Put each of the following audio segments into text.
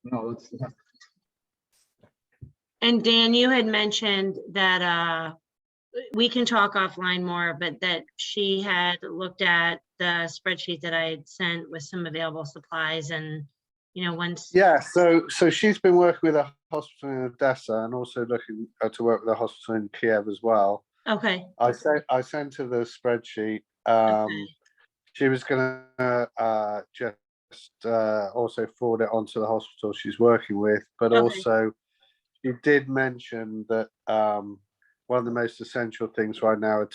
No, it's not. And Dan, you had mentioned that we can talk offline more, but that she had looked at the spreadsheet that I had sent with some available supplies, and once. Yeah, so she's been working with a hospital in Odessa and also looking to work with a hospital in Kiev as well. Okay. I sent her the spreadsheet. Okay. She was gonna just also forward it onto the hospital she's working with, but Okay. also she did mention that one of the most essential things right now are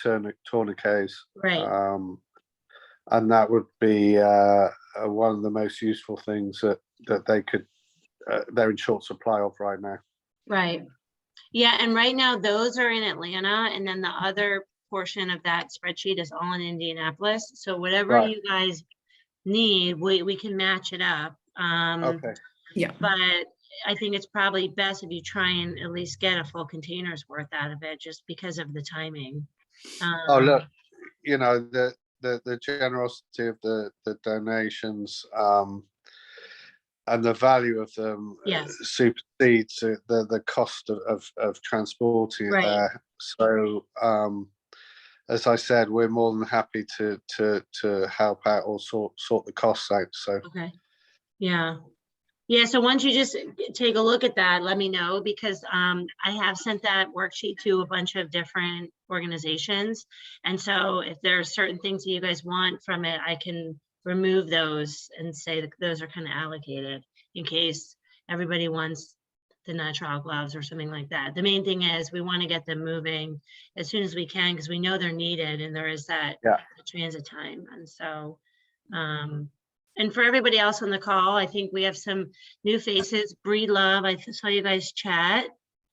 tourniquets. Right. And that would be one of the most useful things that they could, they're in short supply of right now. Right. Yeah, and right now those are in Atlanta, and then the other portion of that spreadsheet is all in Indianapolis. So whatever Right. you guys need, we can match it up. Okay. Yeah. But I think it's probably best if you try and at least get a full container's worth out of it, just because of the timing. Oh, look, the generosity of the donations and the value of them Yes. supersedes the cost of transporting it Right. there. So as I said, we're more than happy to help out or sort the costs out. So Okay. Yeah, so once you just take a look at that, let me know, because I have sent that worksheet to a bunch of different organizations. And so if there are certain things that you guys want from it, I can remove those and say that those are kind of allocated in case everybody wants the nitrile gloves or something like that. The main thing is we want to get them moving as soon as we can, because we know they're needed and there is that transit time. And so, and for everybody else on the call, I think we have some new faces. Breed Love, I saw you guys chat,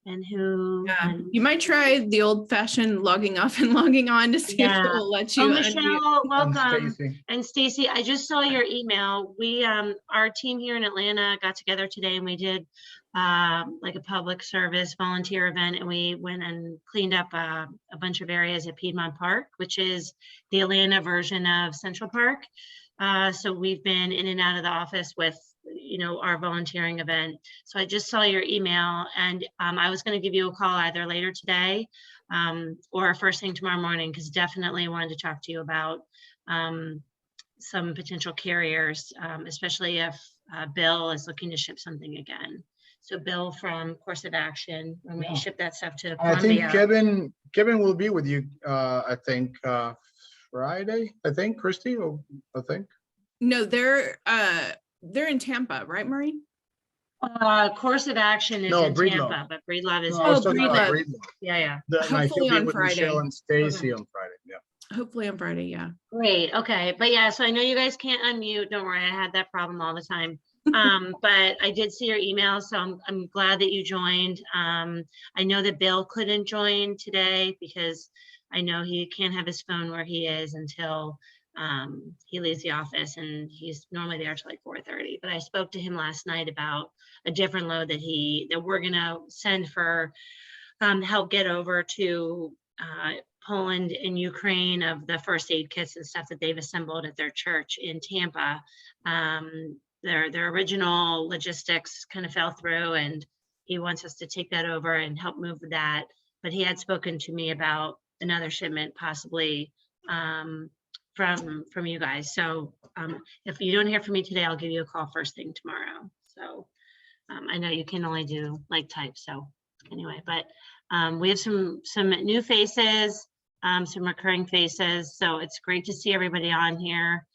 and who? You might try the old-fashioned logging off and logging on to see if it will let you. Oh, Michelle, welcome. Stacy. And Stacy, I just saw your email. We, our team here in Atlanta got together today and we did like a public service volunteer event, and we went and cleaned up a bunch of areas at Piedmont Park, which is the Atlanta version of Central Park. So we've been in and out of the office with, our volunteering event. So I just saw your email, and I was going to give you a call either later today or first thing tomorrow morning, because definitely wanted to talk to you about some potential carriers, especially if Bill is looking to ship something again. So Bill from Course of Action, when we ship that stuff to Columbia. I think Kevin will be with you, I think, Friday, I think, Christy, I think. No, they're in Tampa, right, Maureen? Course of Action is No, in Breed Tampa, Love. but Breed Love is. No, I was talking Breed about Love. Breed Love. Yeah. And I Hopefully he'll be on with Friday. Michelle and Stacy Okay. on Friday, yeah. Hopefully on Friday, yeah. Great, okay, but yeah, so I know you guys can't unmute, don't worry, I had that problem all the time. But I did see your email, so I'm glad that you joined. I know that Bill couldn't join today because I know he can't have his phone where he is until he leaves the office, and he's normally there till like 4:30. But I spoke to him last night about a different load that we're gonna send for help get over to Poland and Ukraine, of the first aid kits and stuff that they've assembled at their church in Tampa. Their original logistics kind of fell through, and he wants us to take that over and help move that. But he had spoken to me about another shipment possibly from you guys. So if you don't hear from me today, I'll give you a call first thing tomorrow. So I know you can only do like type, so anyway, but we have some new faces, some recurring faces, so it's great to see everybody on here.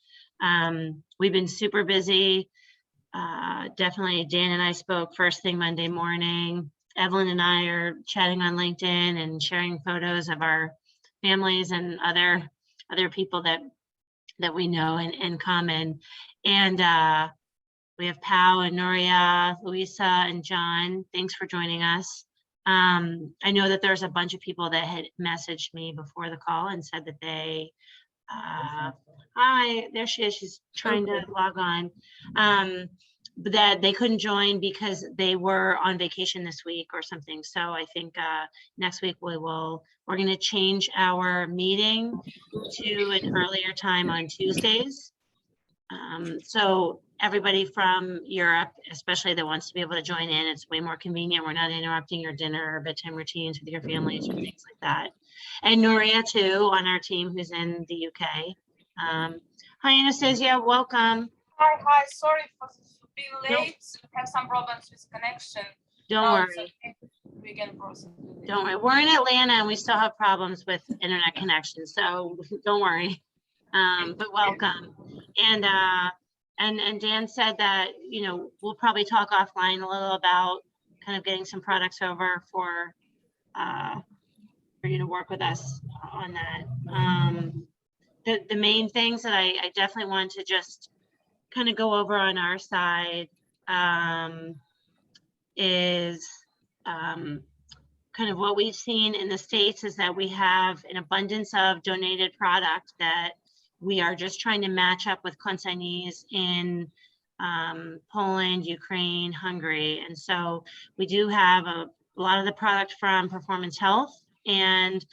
We've been super busy. Definitely Dan and I spoke first thing Monday morning. Evelyn and I are chatting on LinkedIn and sharing photos of our families and other people that we know in common. And we have Pau and Nuria, Louisa and John. Thanks for joining us. I know that there's a bunch of people that had messaged me before the call and said that they, hi, there she is, she's trying to log on, but that they couldn't join because they were on vacation this week or something. So I think next week we're going to change our meeting to an earlier time on Tuesdays. So everybody from Europe, especially that wants to be able to join in, it's way more convenient. We're not interrupting your dinner or bedtime routines with your families or things like that. And Nuria too, on our team, who's in the UK. Hi, Anastasia, welcome. Hi, sorry for being Nope. late. We have some problems with connection. Don't Now it's worry. okay. We can proceed. Don't worry. We're in Atlanta and we still have problems with internet connection, so don't worry. But welcome. And Dan said that, you know, we'll probably talk offline a little about kind of getting some products over for you to work with us on that. The main things that I definitely want to just kind of go over on our side is kind of what we've seen in the States is that we have an abundance of donated product that we are just trying to match up with consignees in Poland, Ukraine, Hungary. And so we do have a lot of the product from Performance Health, and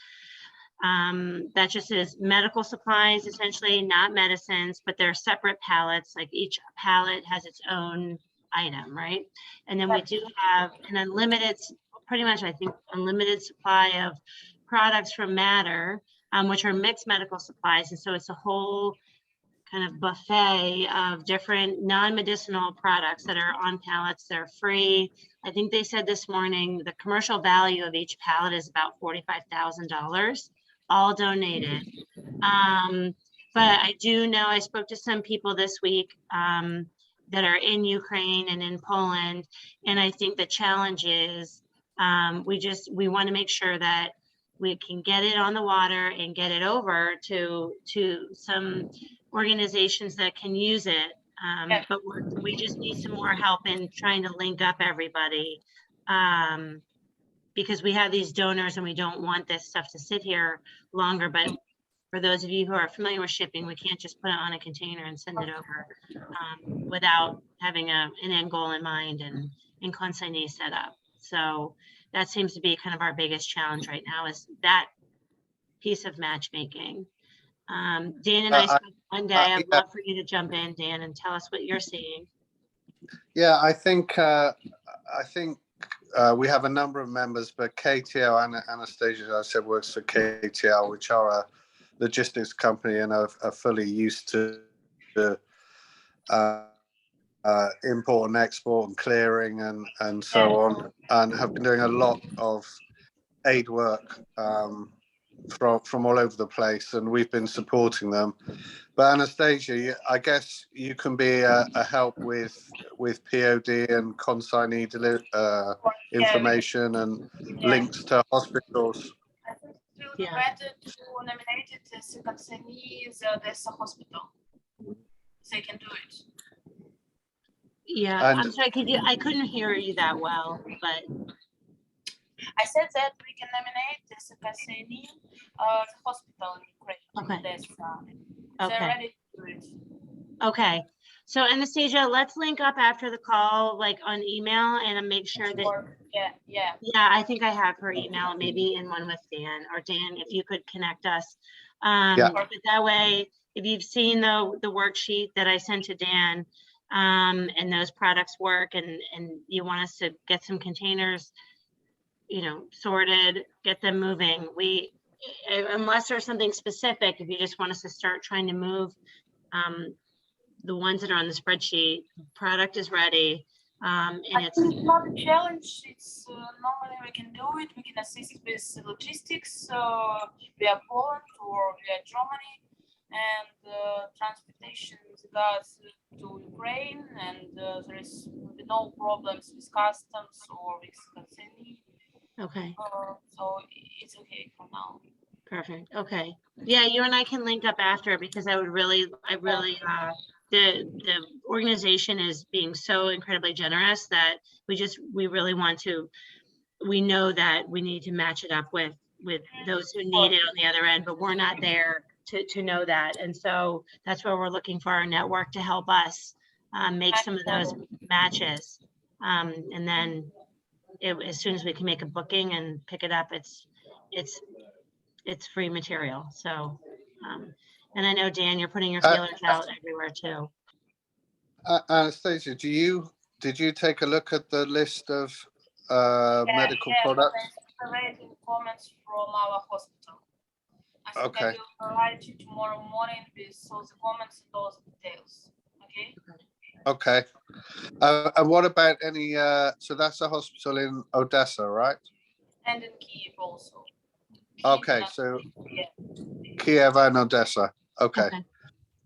that just is medical supplies, essentially, not medicines, but they're separate pallets. Like each pallet has its own item, right? And then we do have an unlimited, pretty much, I think, unlimited supply of products from Matter, which are mixed medical supplies. And so it's a whole kind of buffet of different non-medicinal products that are on pallets. They're free. I think they said this morning, the commercial value of each pallet is about $45,000, all donated. But I do know, I spoke to some people this week that are in Ukraine and in Poland. And I think the challenge is we want to make sure that we can get it on the water and get it over to some organizations that can use it. But we just need some more help in trying to link up everybody because we have these donors and we don't want this stuff to sit here longer. But for those of you who are familiar with shipping, we can't just put it on a container and send it over without having an end goal in mind and consignee set up. So that seems to be kind of our biggest challenge right now, is that piece of matchmaking. Dan and I spoke one day. I'd love for you to jump in, Dan, and tell us what you're seeing. Yeah, I think we have a number of members, but KTL and Anastasia, as I said, works for KTL, which are a logistics company and are fully used to import and export and clearing and so on, and have been doing a lot of aid work from all over the place, and we've been supporting them. But Anastasia, I guess you can be a help with POD and consignee information and links to hospitals. I think it will be better to nominate it as a consignee as a hospital. They can do it. Yeah, I'm sorry, I couldn't hear you that well, but. I said that we can nominate as a consignee the hospital in Ukraine. Okay. They're ready to do it. Okay. So Anastasia, let's link up after the call, like on email, and make sure that. Yeah. I think I have her email, maybe in one with Dan, or Dan, if you could connect us. But that way, if you've seen the worksheet that I sent to Dan, and those products work, and you want us to get some containers, you know, sorted, get them moving. Unless there's something specific, if you just want us to start trying to move the ones that are on the spreadsheet, product is ready. And it's not a challenge. It's normally we can do it. We can assist with logistics via Poland or via Germany, and transportation regards to Ukraine, and there is no problems with customs or with consignee. Okay. So it's okay for now. Perfect. Okay. Yeah, you and I can link up after, because the organization is being so incredibly generous that we really want to, we know that we need to match it up with those who need it on the other end, but we're not there to know that. And so that's where we're looking for our network to help us make some of those matches. And then as soon as we can make a booking and pick it up, it's free material. So, and I know, Dan, you're putting your feelers out everywhere too. Anastasia, did you take a look at the list of medical products? I'm waiting comments from our hospital. I think I Okay. will provide you tomorrow morning with all the comments and all the details. Okay. Okay. And what about any? So that's a hospital in Odessa, right? And in Kiev also. Okay, Kiev, so yeah. Kiev and Odessa. Okay.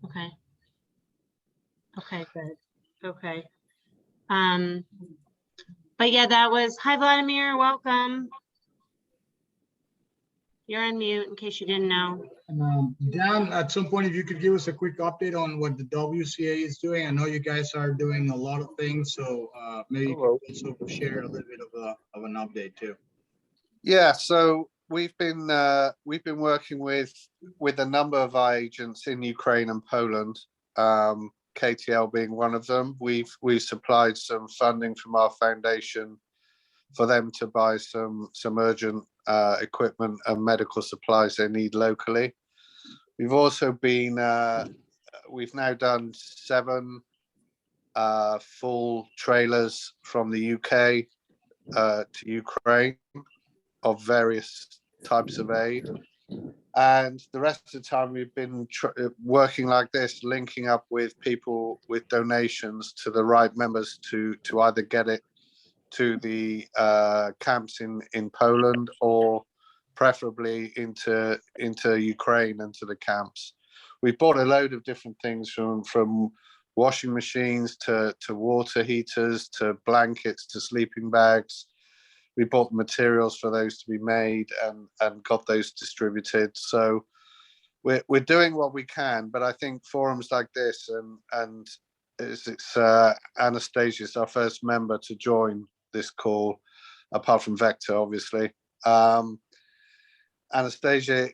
Okay. Okay, good. Okay. But yeah, that was, hi Vladimir, welcome. You're on mute in case you didn't know. Dan, at some point, if you could give us a quick update on what the WCA is doing. I know you guys are doing a lot of things, so maybe you could also share a little bit of an update too. Yeah, so we've been working with a number of our agents in Ukraine and Poland, KTL being one of them. We've supplied some funding from our foundation for them to buy some urgent equipment and medical supplies they need locally. We've also been we've now done 7 full trailers from the UK to Ukraine of various types of aid, and the rest of the time we've been working like this, linking up with people with donations to the right members to either get it to the camps in Poland or preferably into Ukraine and to the camps. We bought a load of different things from washing machines to water heaters to blankets to sleeping bags. We bought materials for those to be made and got those distributed. So we're doing what we can, but I think forums like this and it's Anastasia's our first member to join this call, apart from Vector, obviously. Anastasia,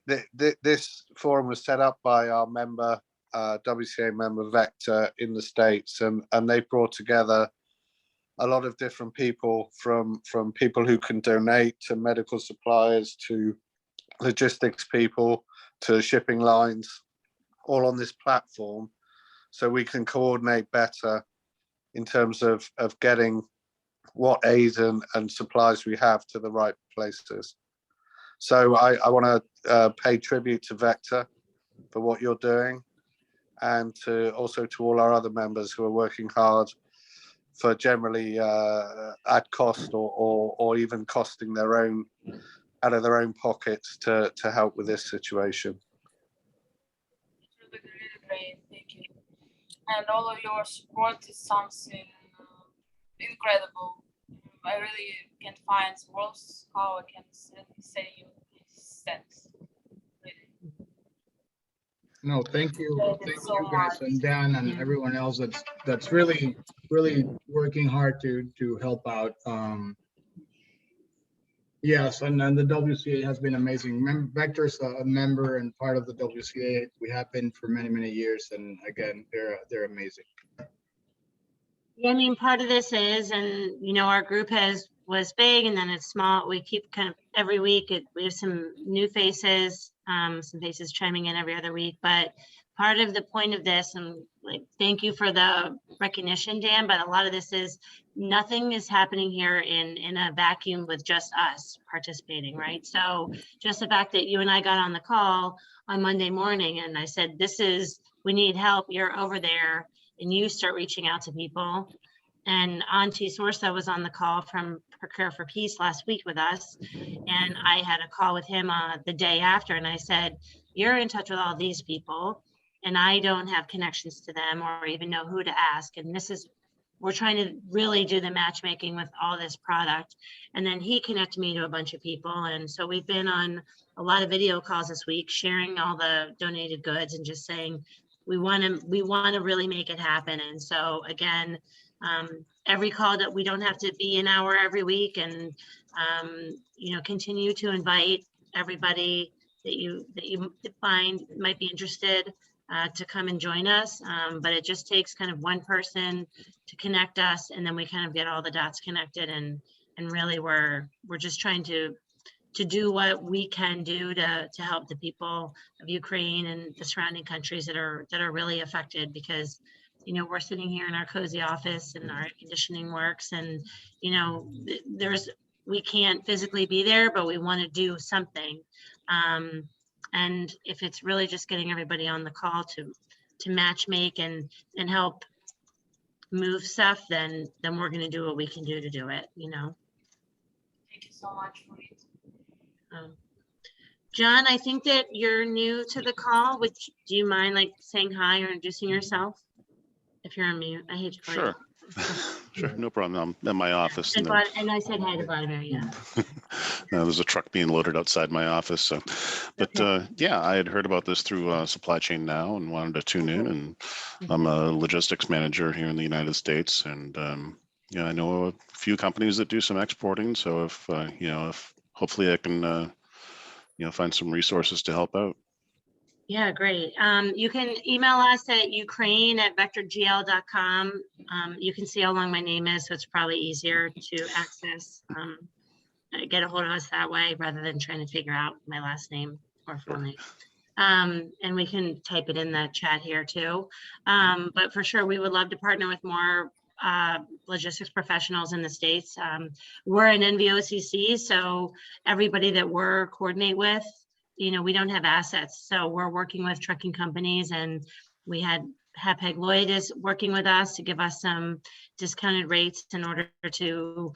this forum was set up by our member, WCA member Vector in the States, and they brought together a lot of different people from people who can donate to medical suppliers to logistics people to shipping lines, all on this platform, so we can coordinate better in terms of getting what aid and supplies we have to the right places. So I want to pay tribute to Vector for what you're doing, and also to all our other members who are working hard for generally at cost or even costing their own out of their own pockets to help with this situation. It's really great, thank you. And all of your support is something incredible. I really can't find words how I can say you thanks. Really. No, thank you. Thank you Thank so you guys much. and Dan and Yeah. everyone else that's really working hard to help out. Yes, and the WCA has been amazing. Vector's a member and part of the WCA. We have been for many years, and again, they're amazing. Yeah, I mean, part of this is, and you know, our group was big and then it's small. We keep kind of every week, we have some new faces, some faces chiming in every other week, but part of the point of this, and like, thank you for the recognition, Dan, but a lot of this is nothing is happening here in a vacuum with just us participating, right? So just the fact that you and I got on the call on Monday morning and I said, we need help, you're over there, and you start reaching out to people. And Auntie Sorsa was on the call from Procure for Peace last week with us. And I had a call with him the day after. And I said, you're in touch with all these people and I don't have connections to them or even know who to ask. And we're trying to really do the matchmaking with all this product. And then he connected me to a bunch of people. And so we've been on a lot of video calls this week, sharing all the donated goods and just saying, we want to really make it happen. And so again, every call that we don't have to be an hour every week, and you know, continue to invite everybody that you find might be interested to come and join us. But it just takes kind of one person to connect us, and then we kind of get all the dots connected, and really we're just trying to do what we can do to help the people of Ukraine and the surrounding countries that are really affected, because you know, we're sitting here in our cozy office and our air conditioning works, and, you know, we can't physically be there, but we want to do something. And if it's really just getting everybody on the call to match make and help move stuff, then we're going to do what we can do to do it, you know. Thank you so much for it. John, I think that you're new to the call. Do you mind like saying hi or introducing yourself? If you're on mute, I hate to call you. Sure. Sure, no problem. I'm in my office. And I said hi to Vladimir, yeah. There's a truck being loaded outside my office. So, but yeah, I had heard about this through Supply Chain Now and wanted to tune in. And I'm a logistics manager here in the United States, and yeah, I know a few companies that do some exporting. So if you know, if hopefully I can you know, find some resources to help out. Yeah, great. You can email us at ukraine@vectorgl.com. You can see how long my name is, so it's probably easier to access, get a hold of us that way rather than trying to figure out my last name or full name. And we can type it in the chat here too. But for sure, we would love to partner with more logistics professionals in the States. We're an NVOCC, so everybody that we're coordinate with, you know, we don't have assets. So we're working with trucking companies, and we had Hapag Lloyd is working with us to give us some discounted rates in order to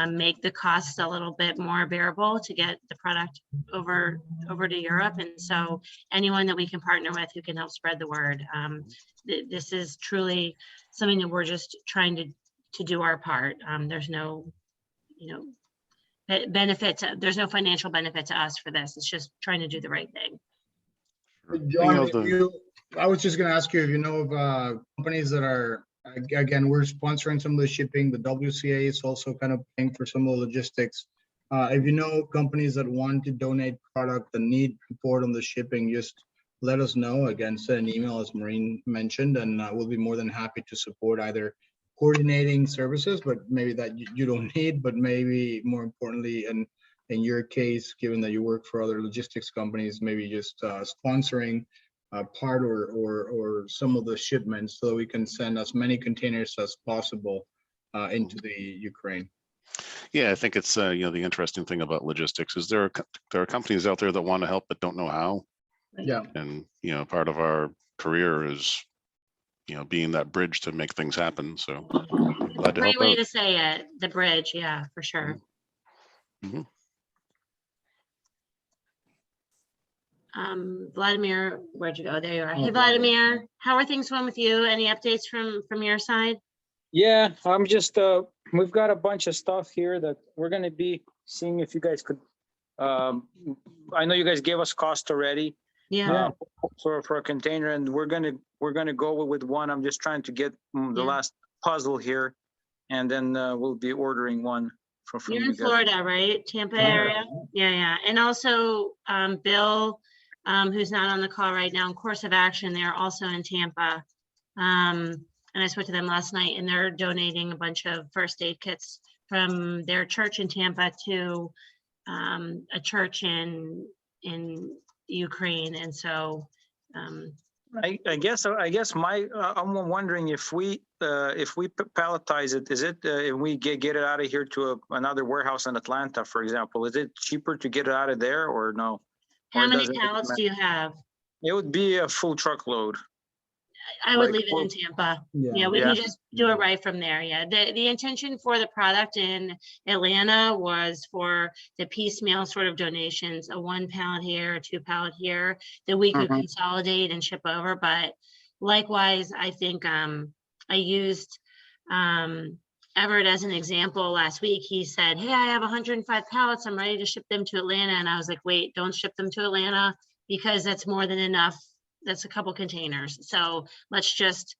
make the costs a little bit more bearable to get the product over to Europe. And so anyone that we can partner with who can help spread the word. This is truly something that we're just trying to do our part. There's no, you know, benefit. There's no financial benefit to us for this. It's just trying to do the right thing. John, I was just going to ask you if you know of companies that are, again, we're sponsoring some of the shipping. The WCA is also kind of paying for some of the logistics. If you know companies that want to donate product and need support on the shipping, just let us know. Again, send an email, as Maureen mentioned, and we'll be more than happy to support either coordinating services, but maybe that you don't need, but maybe more importantly, and in your case, given that you work for other logistics companies, maybe just sponsoring part or some of the shipments so that we can send as many containers as possible into the Ukraine. Yeah, I think it's you know, the interesting thing about logistics is there are companies out there that want to help but don't know how. Yeah. And you know, part of our career is, you know, being that bridge to make things happen. So glad to help Great way out. to say it, the bridge. Yeah, for sure. Mm-hmm. Vladimir, where'd you go? There you are. Hey, Vladimir, how are things going with you? Any updates from your side? Yeah, I'm just, we've got a bunch of stuff here that we're going to be seeing if you guys could, I know you guys gave us cost already. Yeah. For a container, and we're gonna go with one. I'm just trying to get the last puzzle here, and then we'll be ordering one from You're you in guys. Florida, right? Tampa area? Yeah. And also Bill, who's not on the call right now, in Course of Action, they're also in Tampa. And I spoke to them last night, and they're donating a bunch of first aid kits from their church in Tampa to a church in Ukraine. And so I guess I'm wondering if we palletize it, is it if we get it out of here to another warehouse in Atlanta, for example, is it cheaper to get it out of there or no? how many pallets do you have? It would be a full truckload. I would leave it in Tampa. Yeah, we Yeah. can just do it right from there. Yeah, the intention for the product in Atlanta was for the piecemeal sort of donations, a 1 pallet here, a 2 pallet here, that we could consolidate and ship over. But likewise, I think I used Everett as an example last week. He said, hey, I have 105 pallets. I'm ready to ship them to Atlanta. And I was like, wait, don't ship them to Atlanta because that's more than enough. That's a couple containers. So let's just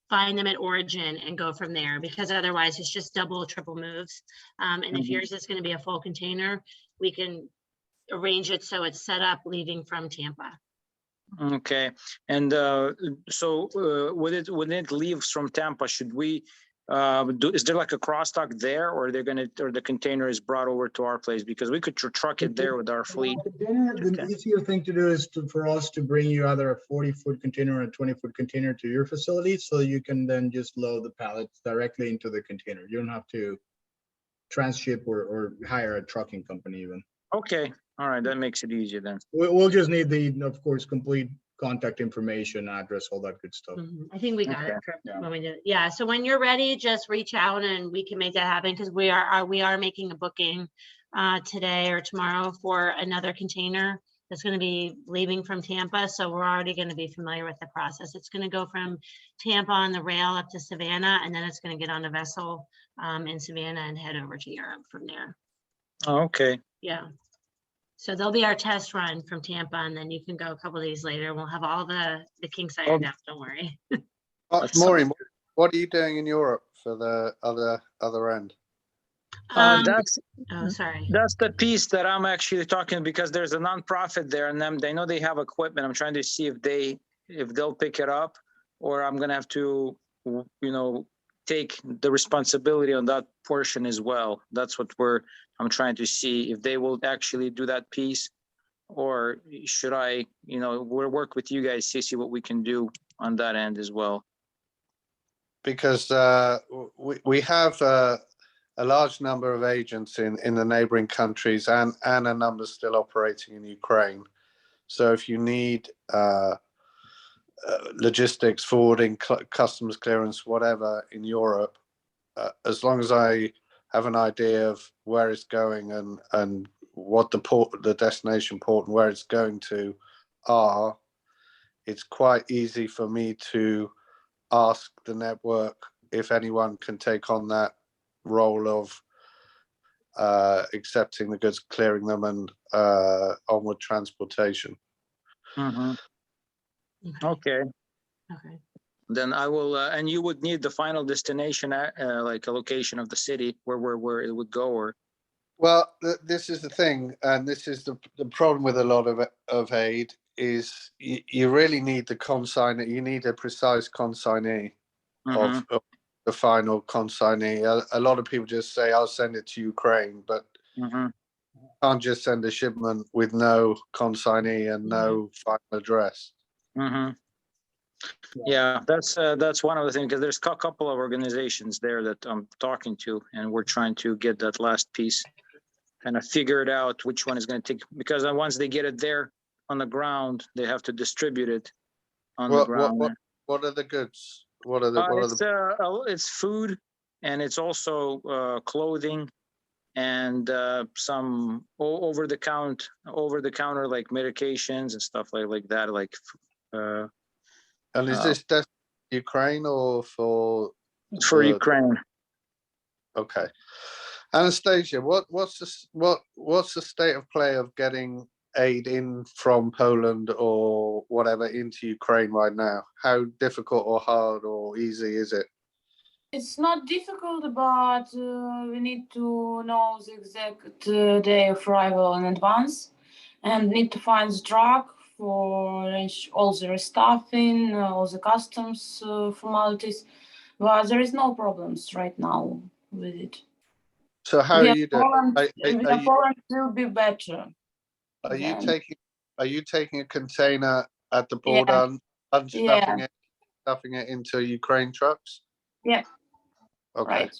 find them at origin and go from there, because otherwise it's just double, triple moves. And if yours is going to be a full container, we can arrange it so it's set up leaving from Tampa. Okay. And so when it leaves from Tampa, should we Is there like a crossdock there, or they're gonna, or the container is brought over to our place? Because we could truck it there with our fleet. The easier thing to do is for us to bring you either a 40-foot container or a 20-foot container to your facility, so you can then just load the pallets directly into the container. You don't have to transship or hire a trucking company even. Okay, all right, that makes it easier then. We'll just need of course, complete contact information, address, all that good stuff. I think we got it Okay. for Yeah. when we did. Yeah, so when you're ready, just reach out and we can make that happen, because we are making a booking today or tomorrow for another container that's going to be leaving from Tampa. So we're already going to be familiar with the process. It's going to go from Tampa on the rail up to Savannah, and then it's going to get on a vessel in Savannah and head over to Europe from there. Oh, okay. Yeah. So there'll be our test run from Tampa, and then you can go a couple days later. We'll have all the kinks ironed out. Don't worry. Maureen, what are you doing in Europe for the other end? That's Oh, sorry. That's the piece that I'm actually talking, because there's a nonprofit there, and then they know they have equipment. I'm trying to see if they'll pick it up, or I'm gonna have to, take the responsibility on that portion as well. That's what I'm trying to see if they will actually do that piece, or should I, we'll work with you guys to see what we can do on that end as well. Because we have a large number of agents in the neighboring countries and a number still operating in Ukraine. So if you need logistics, forwarding, customs clearance, whatever in Europe, as long as I have an idea of where it's going and what the destination port and where it's going to are, it's quite easy for me to ask the network if anyone can take on that role of accepting the goods, clearing them, and onward transportation. Mm-hmm. Okay. Okay. Then I will, and you would need the final destination, like a location of the city where it would go, or. Well, this is the thing, and this is the problem with a lot of aid is you really need the consignee. You need a precise consignee of the final consignee. A lot of people just say, "I'll send it to Ukraine," but you can't just send a shipment with no consignee and no final address. Yeah, that's one of the things, because there's a couple of organizations there that I'm talking to, and we're trying to get that last piece kind of figured out which one is going to take, because once they get it there on the ground, they have to distribute it on the ground. What are the goods? It's food, and it's also clothing, and some over the counter like medications and stuff like that. And is this Ukraine or for Ukraine? Okay. Anastasia, what's the state of play of getting aid in from Poland or whatever into Ukraine right now? How difficult or hard or easy is it? It's not difficult, but we need to know the exact day of arrival in advance, and need to find the truck for arrange all the restuffing, all the customs formalities. But there is no problems right now with it. So how are you doing? Poland will be better. Are you taking a container at the border, unstuffing it, stuffing it into Ukraine trucks? Yeah. Okay. Right.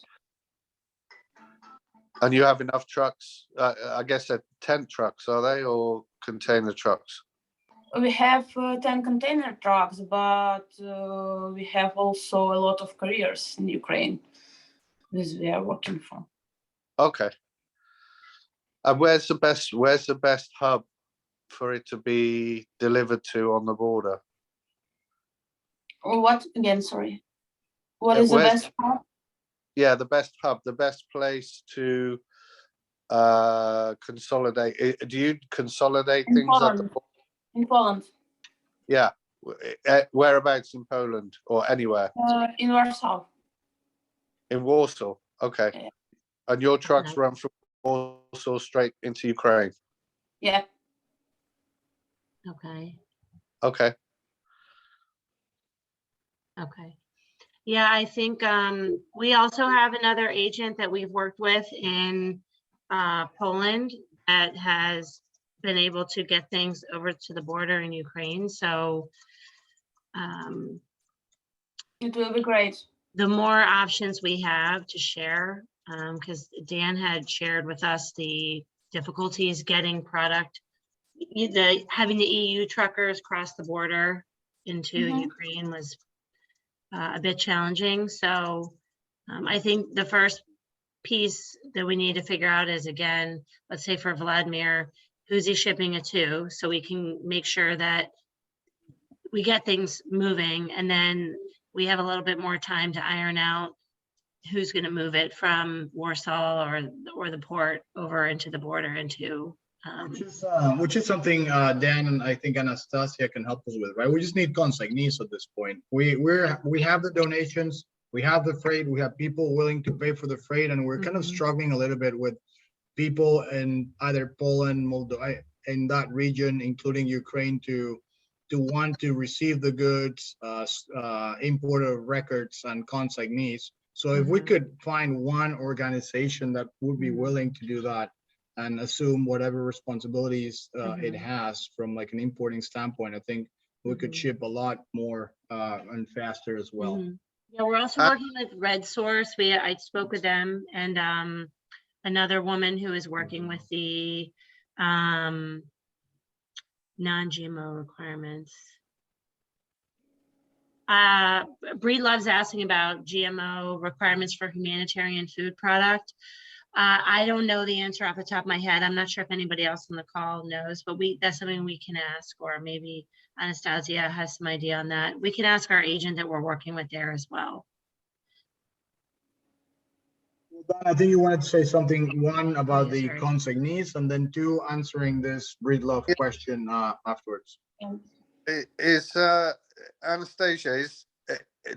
And you have enough trucks? I guess they're tent trucks, are they, or container trucks? We have 10 container trucks, but we have also a lot of carriers in Ukraine, which we are working for. Okay. And where's the best hub for it to be delivered to on the border? What again? Sorry. What is the best hub? Yeah, the best hub, the best place to consolidate. Do you consolidate things at the border? In Poland. Yeah. Whereabouts in Poland or anywhere? In Warsaw. In Warsaw. Okay. Yeah. And your trucks run from Warsaw straight into Ukraine? Yeah. Okay. Okay. Okay. Yeah, I think we also have another agent that we've worked with in Poland that has been able to get things over to the border in Ukraine. So It will be great. the more options we have to share, because Dan had shared with us the difficulties getting product, having the EU truckers cross the border into Ukraine was a bit challenging. So I think the first piece that we need to figure out is, again, let's say for Vladimir, who's he shipping it to, so we can make sure that we get things moving, and then we have a little bit more time to iron out who's going to move it from Warsaw or the port over into the border into. Which is something Dan and I think Anastasia can help us with, right? We just need consignees at this point. We have the donations, we have the freight, we have people willing to pay for the freight, and we're kind of struggling a little bit with people in either Poland, Moldova, in that region, including Ukraine, to want to receive the goods, import of records and consignees. So if we could find one organization that would be willing to do that and assume whatever responsibilities it has from like an importing standpoint, I think we could ship a lot more and faster as well. Yeah, we're also working with Red Source. I spoke with them, and another woman who is working with the non-GMO requirements. Bree loves asking about GMO requirements for humanitarian food product. I don't know the answer off the top of my head. I'm not sure if anybody else on the call knows, but that's something we can ask, or maybe Anastasia has some idea on that. We can ask our agent that we're working with there as well. Don, I think you wanted to say something, one, about the consignees, and then two, answering this Breedlove question afterwards. Is Anastasia,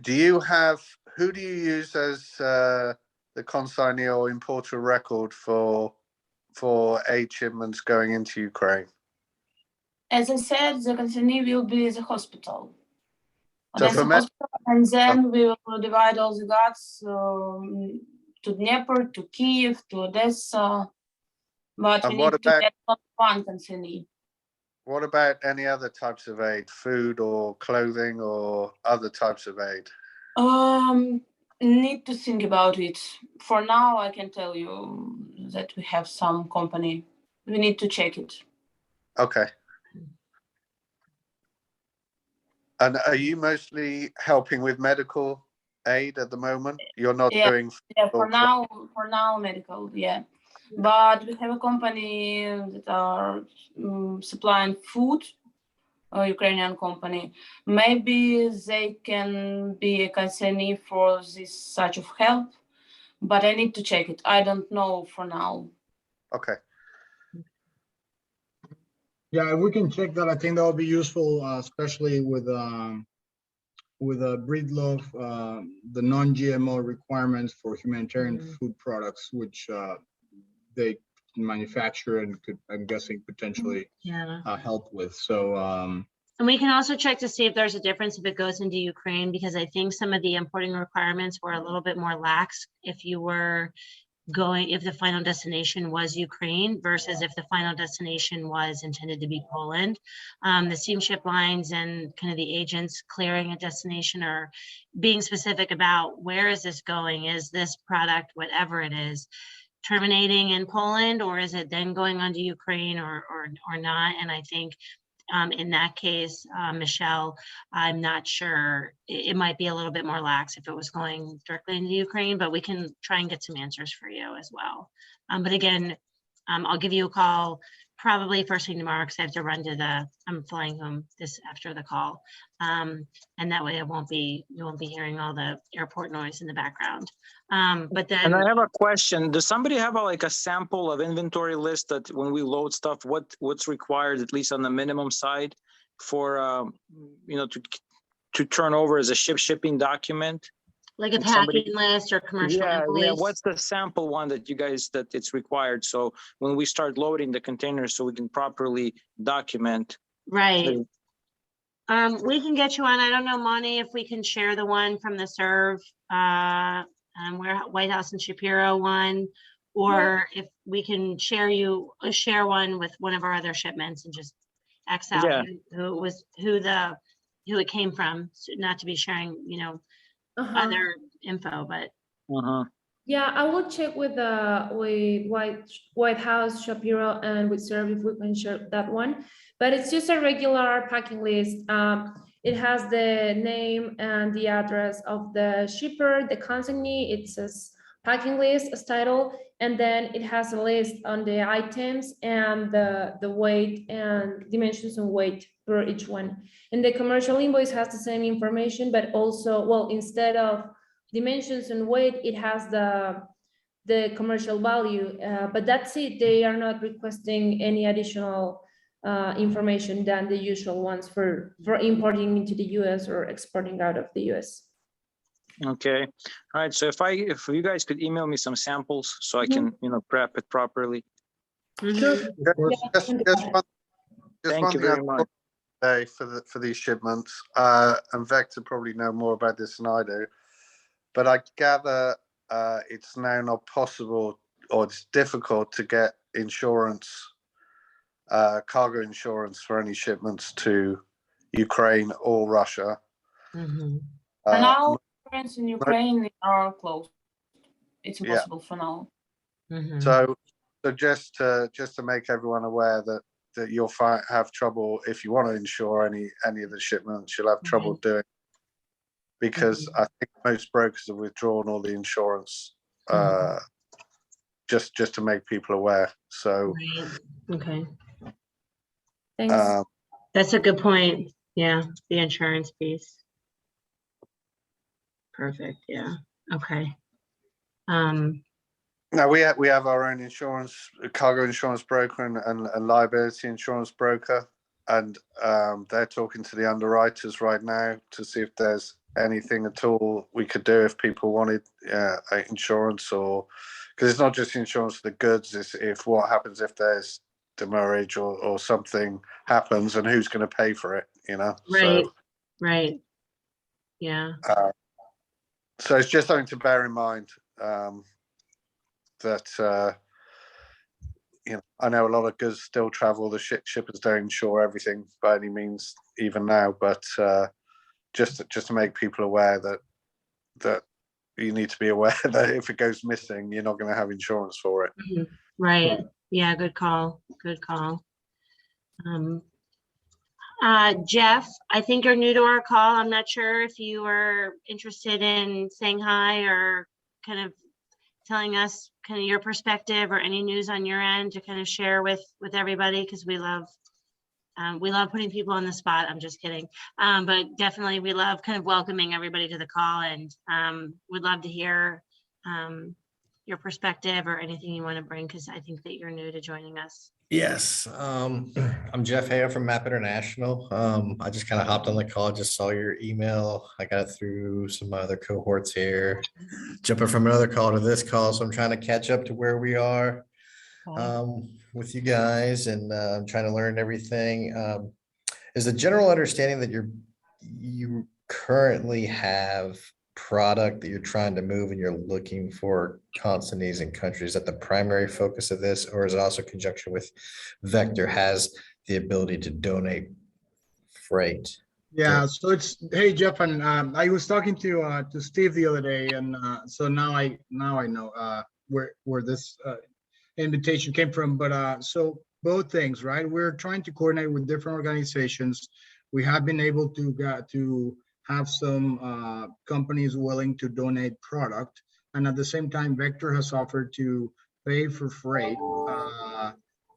do you have, who do you use as the consignee or importer record for aid shipments going into Ukraine? As I said, the consignee will be the hospital. So That's the hospital, and then we will divide all the goods to Dnieper, to Kiev, to Odessa. But we need to get one consignee. What about any other types of aid, food or clothing or other types of aid? Need to think about it. For now, I can tell you that we have some company. We need to check it. Okay. And are you mostly helping with medical aid at the moment? You're not doing. Yeah, for now, medical. Yeah. But we have a company that are supplying food, a Ukrainian company. Maybe they can be a consignee for this such of help, but I need to check it. I don't know for now. Okay. Yeah, if we can check that, I think that would be useful, especially with Breedlove, the non-GMO requirements for humanitarian food products, which they manufacture and could, I'm guessing, potentially help with. So and we can also check to see if there's a difference if it goes into Ukraine, because I think some of the importing requirements were a little bit more lax if you were going, if the final destination was Ukraine versus if the final destination was intended to be Poland. The steamship lines and kind of the agents clearing a destination are being specific about where is this going? Is this product, whatever it is, terminating in Poland, or is it then going on to Ukraine or not? And I think in that case, Michelle, I'm not sure. It might be a little bit more lax if it was going directly into Ukraine, but we can try and get some answers for you as well. But again, I'll give you a call probably first thing tomorrow, because I have to run to I'm flying home this after the call. And that way you won't be hearing all the airport noise in the background. But then. And I have a question. Does somebody have a sample of inventory list that when we load stuff, what's required, at least on the minimum side, for to turn over as a shipping document? Like a packing list or commercial invoice? Yeah, what's the sample one that it's required? So when we start loading the containers, so we can properly document. Right. We can get you on. I don't know, Monty, if we can share the one from the serve, where White House and Shapiro one, or if we can share one with one of our other shipments and just X out Yeah. who it came from, so not to be sharing, other info, but. Uh-huh. Yeah, I will check with White House, Shapiro, and with Serve if we can share that one. But it's just a regular packing list. It has the name and the address of the shipper, the consignee. It says packing list as title, and then it has a list on the items and the weight and dimensions and weight per each one. And the commercial invoice has the same information, but also, well, instead of dimensions and weight, it has the commercial value, but that's it. They are not requesting any additional information than the usual ones for importing into the US or exporting out of the US. Okay. All right. So if you guys could email me some samples so I can, prep it properly. Mhm. Of course. Thank you very much. Today for these shipments, and Vector probably know more about this than I do, but I gather it's now not possible, or it's difficult to get insurance, cargo insurance for any shipments to Ukraine or Russia. Mhm. For now, insurance in Ukraine are closed. It's Yeah. impossible for now. Mhm. So just to make everyone aware that you'll have trouble if you want to insure any of the shipments. You'll have trouble doing, because I think most brokers have withdrawn all the insurance, just to make people aware. So Right. Okay. Thanks. That's a good point. Yeah, the insurance piece. Perfect. Yeah. Okay. now we have our own insurance, cargo insurance broker and liability insurance broker, and they're talking to the underwriters right now to see if there's anything at all we could do if people wanted insurance, or because it's not just insurance for the goods, it's if what happens if there's demurrage or something happens, and who's going to pay for it, right. So Right. Yeah. so it's just something to bear in mind, that I know a lot of goods still travel. The shippers don't insure everything by any means, even now. But just to make people aware that you need to be aware that if it goes missing, you're not going to have insurance for it. Mhm. Right. Yeah. Good call. Good call. Jeff, I think you're new to our call. I'm not sure if you are interested in saying hi or kind of telling us kind of your perspective or any news on your end to kind of share with everybody, because we love putting people on the spot. I'm just kidding. But definitely we love kind of welcoming everybody to the call, and would love to hear your perspective or anything you want to bring, because I think that you're new to joining us. Yes, I'm Jeff Haya from Map International. I just kind of hopped on the call, just saw your email. I got it through some other cohorts here, jumping from another call to this call. So I'm trying to catch up to where we are with you guys, and I'm trying to learn everything. Is the general understanding that you currently have product that you're trying to move and you're looking for consignees in countries, that the primary focus of this, or is it also conjunction with Vector has the ability to donate freight? Yeah, so hey Jeff, and I was talking to Steve the other day, and so now I know where this invitation came from. But so both things, right? We're trying to coordinate with different organizations. We have been able to have some companies willing to donate product, and at the same time, Vector has offered to pay for freight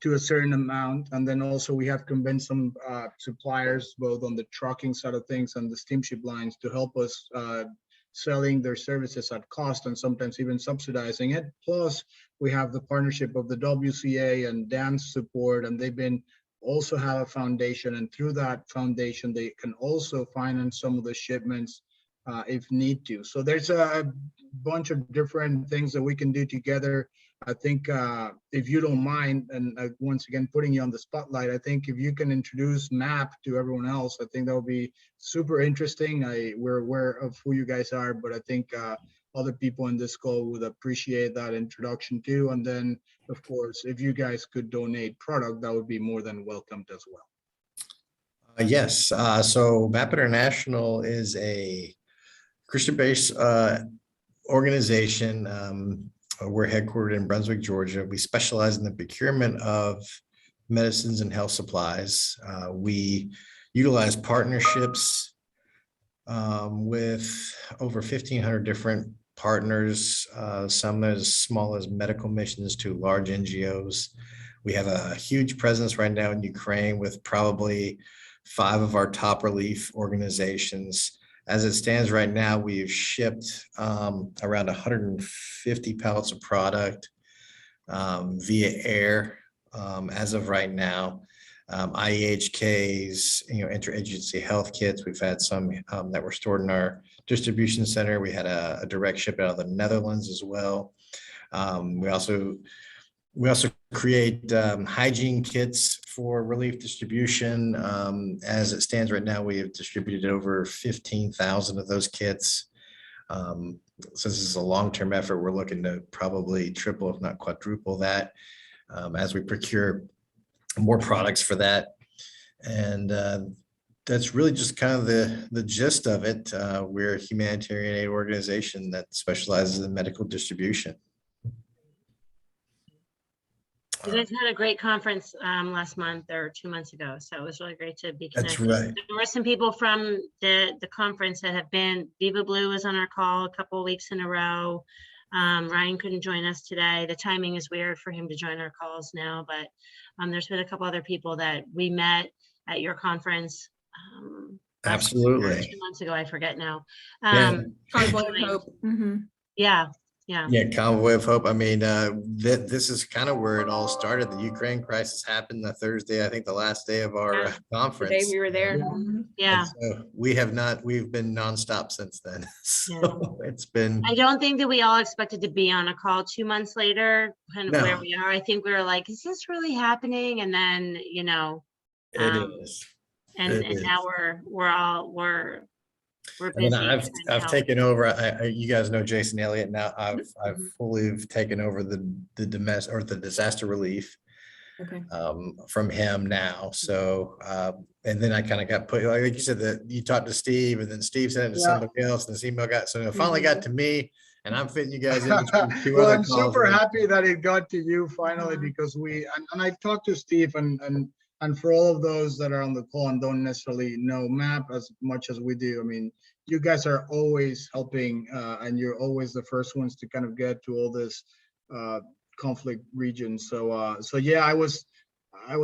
to a certain amount, and then also we have convinced some suppliers, both on the trucking side of things and the steamship lines, to help us selling their services at cost and sometimes even subsidizing it. Plus, we have the partnership of the WCA and Dan's support, and they've been also have a foundation, and through that foundation they can also finance some of the shipments if need to. So there's a bunch of different things that we can do together I think if you don't mind, and once again, putting you on the spotlight, I think if you can introduce MAP to everyone else, I think that would be super interesting. We're aware of who you guys are, but I think other people in this call would appreciate that introduction too. And then, of course, if you guys could donate product, that would be more than welcomed as well. Yes, so MAP International is a Christian-based organization. We're headquartered in Brunswick, Georgia. We specialize in the procurement of medicines and health supplies. We utilize partnerships with over 1,500 different partners, some as small as medical missions to large NGOs. We have a huge presence right now in Ukraine with probably 5 of our top relief organizations. As it stands right now, we've shipped around 150 pallets of product via air as of right now. IEHKs, interagency health kits. We've had some that were stored in our distribution center. We had a direct ship out of the Netherlands as well. We also create hygiene kits for relief distribution. As it stands right now, we have distributed over 15,000 of those kits. So this is a long-term effort. We're looking to probably triple, if not quadruple that, as we procure more products for that. And that's really just kind of the gist of it. We're a humanitarian aid organization that specializes in medical distribution. You guys had a great conference last month or 2 months ago, so it was really great to be connected. That's right. There were some people from the conference that have been. Viva Blue was on our call a couple of weeks in a row. Ryan couldn't join us today. The timing is weird for him to join our calls now, but there's been a couple other people that we met at your conference. Absolutely. 2 months ago, I forget now. Convoy of Hope. Yeah. Yeah, Convoy of Hope. I mean, this is kind of where it all started. The Ukraine crisis happened the Thursday, I think the last day of our The conference. day we were there. Yeah. So we've been nonstop since then. So it's been. I don't think that we all expected to be on a call 2 months later, kind of where we are. I think we were like, is this really happening? And then, It is. And now we're busy. I've taken over. You guys know Jason Elliott now. I've fully taken over the disaster relief from him now. So and then I kind of got put, like you said, that you talked to Steve, and then Steve sent it to somebody else, and this email it finally got to me, and I'm fitting you guys in between 2 Well, other I'm calls. super happy that it got to you finally, because and I've talked to Steve, and for all of those that are on the call and don't necessarily know MAP as much as we do, I mean, you guys are always helping, and you're always the first ones to kind of get to all this conflict regions. So yeah, I was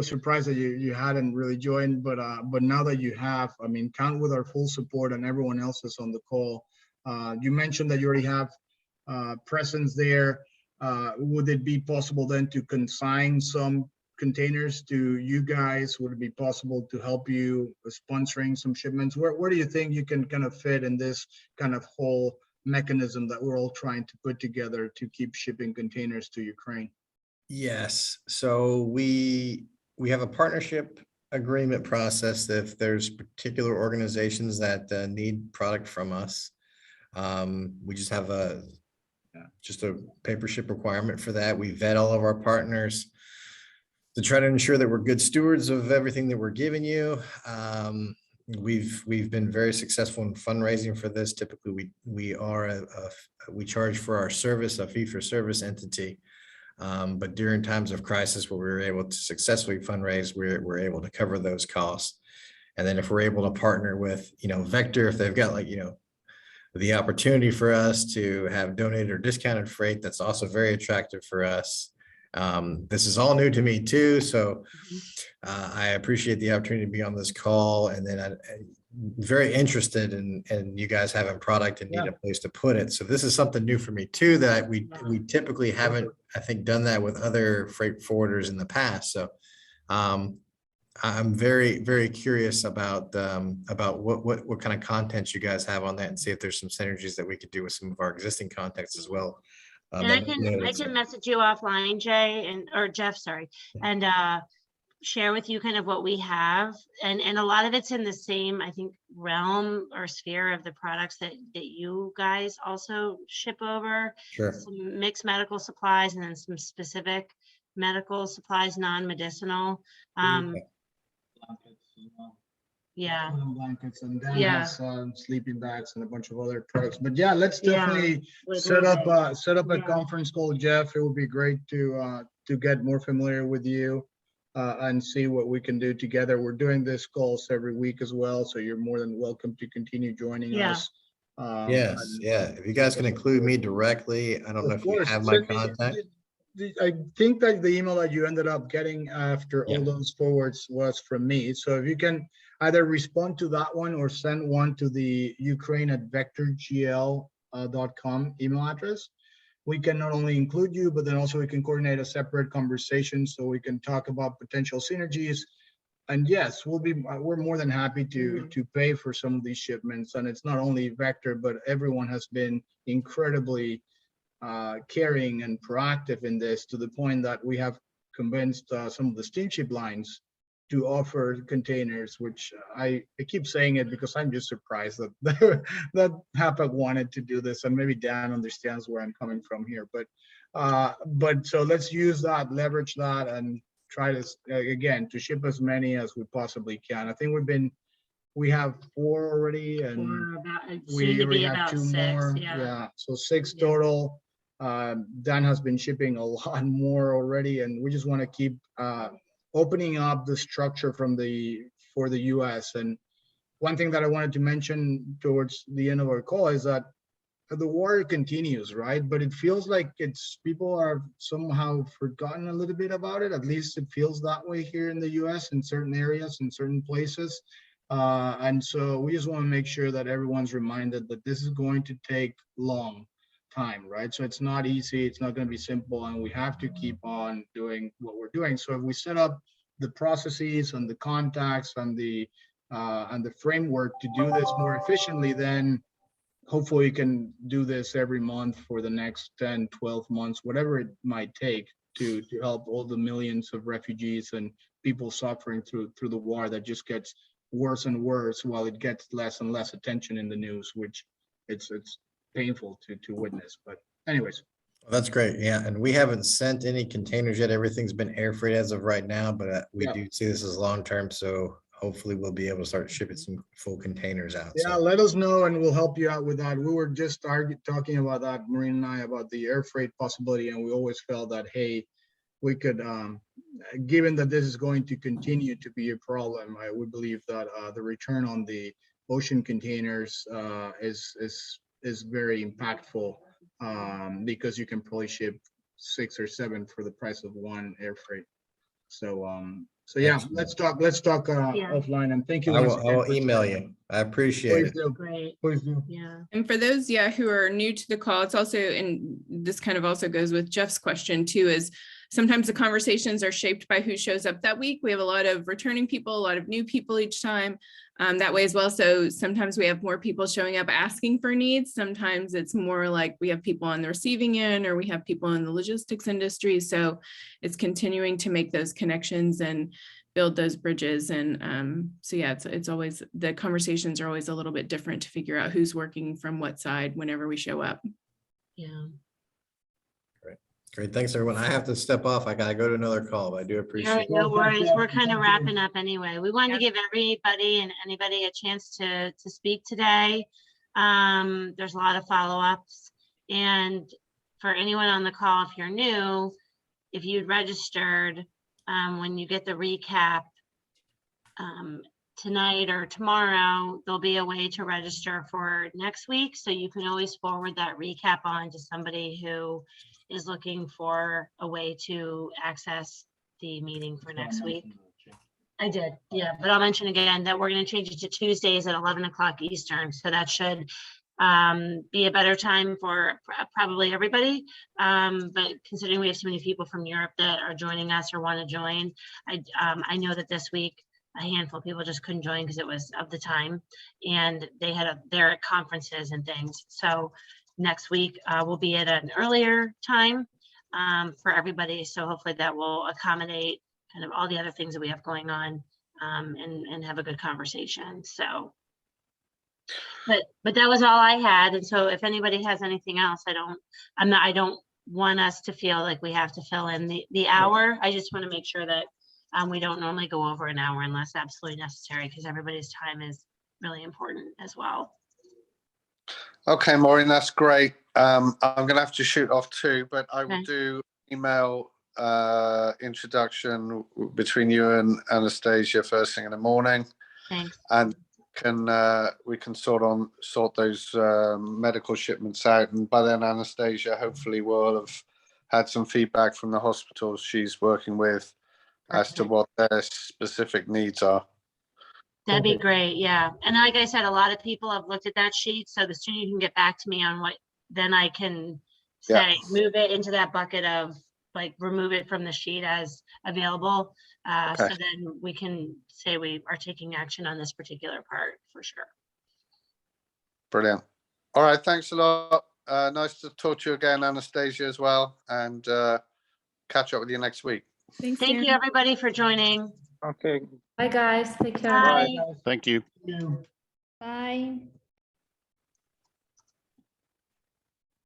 surprised that you hadn't really joined, but now that you have, I mean, count with our full support and everyone else is on the call. You mentioned that you already have presence there. Would it be possible then to consign some containers to you guys? Would it be possible to help you with sponsoring some shipments? Where do you think you can kind of fit in this kind of whole mechanism that we're all trying to put together to keep shipping containers to Ukraine? Yes. So we have a partnership agreement process. If there's particular organizations that need product from us, we just have a paper ship requirement for that. We vet all of our partners to try to ensure that we're good stewards of everything that we're giving you. We've been very successful in fundraising for this. Typically, we charge for our service, a fee-for-service entity. But during times of crisis where we were able to successfully fundraise, we're able to cover those costs. And then if we're able to partner with, Vector, if they've got the opportunity for us to have donated or discounted freight, that's also very attractive for us. This is all new to me too, so I appreciate the opportunity to be on this call, and then I'm very interested in you guys having product and need a place to put it. So this is something new for me too, that we typically haven't, I think, done that with other freight forwarders in the past. So I'm very, very curious about what kind of content you guys have on that, and see if there's some synergies that we could do with some of our existing contacts as well. And I can message you offline, Jay, or Jeff, sorry, and share with you kind of what we have. And a lot of it's in the same, I think, realm or sphere of the products that you guys also ship over. Sure. Some mixed medical supplies and then some specific medical supplies, non-medicinal. Yeah. Woolen blankets, and Dan Yeah. has sleeping bags and a bunch of other products. But yeah, let's Yeah, definitely with set up a Yeah. conference call, Jeff. It would be great to get more familiar with you and see what we can do together. We're doing this calls every week as well, so you're more than welcome to continue joining Yeah. us. Yes, And yeah. If you guys can include me directly, I don't know of if you course, have my send me contact. I think that the email that you ended up getting after Yeah. all those forwards was from me. So if you can either respond to that one or send one to the Ukraine@vectorgl.com email address, we can not only include you, but then also we can coordinate a separate conversation so we can talk about potential synergies. And yes, we're more than happy to pay for some of these shipments. And it's not only Vector, but everyone has been incredibly caring and proactive in this, to the point that we have convinced some of the steamship lines to offer containers, which I keep saying it because I'm just surprised that that Hapag wanted to do this, and maybe Dan understands where I'm coming from here. But so let's use that, leverage that, and try to again to ship as many as we possibly can. I think we have 4 already, and Or about, we soon to already be have about 2 6, more. yeah. So 6 Yeah. total. Dan has been shipping a lot more already, and we just want to keep opening up the structure for the US. And one thing that I wanted to mention towards the end of our call is that the war continues, right? But it feels like people are somehow forgotten a little bit about it. At least it feels that way here in the US in certain areas, in certain places. And so we just want to make sure that everyone's reminded that this is going to take long time, right? So it's not easy, it's not going to be simple, and we have to keep on doing what we're doing. So if we set up the processes and the contacts and the framework to do this more efficiently, then hopefully you can do this every month for the next 10, 12 months, whatever it might take to help all the millions of refugees and people suffering through the war that just gets worse and worse while it gets less and less attention in the news, which it's painful to witness. But anyways. That's great. Yeah. And we haven't sent any containers yet. Everything's been air freight as of right now, but we Yeah. do see this as long-term. So hopefully we'll be able to start shipping some full containers out. Yeah, So let us know and we'll help you out with that. We were just talking about that, Maureen and I, about the air freight possibility, and we always felt that, hey, we could, given that this is going to continue to be a problem, I would believe that the return on the ocean containers is very impactful, because you can probably ship 6 or 7 for the price of 1 air freight. So yeah, let's talk offline, and thank you. I once will again for email joining. you. I appreciate Please it. do. Great, Please do. yeah. And for those, who are new to the call, it's also, and this kind of also goes with Jeff's question too, is sometimes the conversations are shaped by who shows up that week. We have a lot of returning people, a lot of new people each time, that way as well. So sometimes we have more people showing up asking for needs. Sometimes it's more like we have people on the receiving end, or we have people in the logistics industry. So it's continuing to make those connections and build those bridges. And so yeah, it's always, the conversations are always a little bit different to figure out who's working from what side whenever we show up. Yeah. Great. Thanks, everyone. I have to step off. I gotta go to another call, but I do Yeah, appreciate it. no worries. We're kind of wrapping up anyway. We wanted to give everybody and anybody a chance to speak today. There's a lot of follow-ups, and for anyone on the call, if you're new, if you'd registered, when you get the recap tonight or tomorrow, there'll be a way to register for next week. So you can always forward that recap on to somebody who is looking for a way to access the meeting for next week. I did, yeah, but I'll mention again that we're going to change it to Tuesdays at 11 o'clock Eastern. So that should be a better time for probably everybody. But considering we have so many people from Europe that are joining us or want to join, I know that this week a handful of people just couldn't join because it was of the time, and they're at conferences and things. So next week will be at an earlier time for everybody. So hopefully that will accommodate kind of all the other things that we have going on and have a good conversation. So, but that was all I had. And so if anybody has anything else, I don't want us to feel like we have to fill in the hour. I just want to make sure that we don't normally go over an hour unless absolutely necessary, because everybody's time is really important as well. Okay, Maureen, that's great. I'm going to have to shoot off too, but I will Okay. do email introduction between you and Anastasia first thing in the morning, Thanks. and we can sort those medical shipments out, and by then Anastasia hopefully will have had some feedback from the hospitals she's working with as to Perfect. what their specific needs are. That'd be great, yeah. And like I said, a lot of people have looked at that sheet, so the sooner you can get back to me on what, then I can Yeah. say, move it into that bucket of, like, remove it from the sheet as available. So Okay. then we can say we are taking action on this particular part for sure. Brilliant. All right, thanks a lot. Nice to talk to you again, Anastasia, as well, and catch up with you next week. Thanks, Thank you, Dan. everybody, for joining. Okay. Bye, guys. Take care. Bye. Thank you. You. Bye.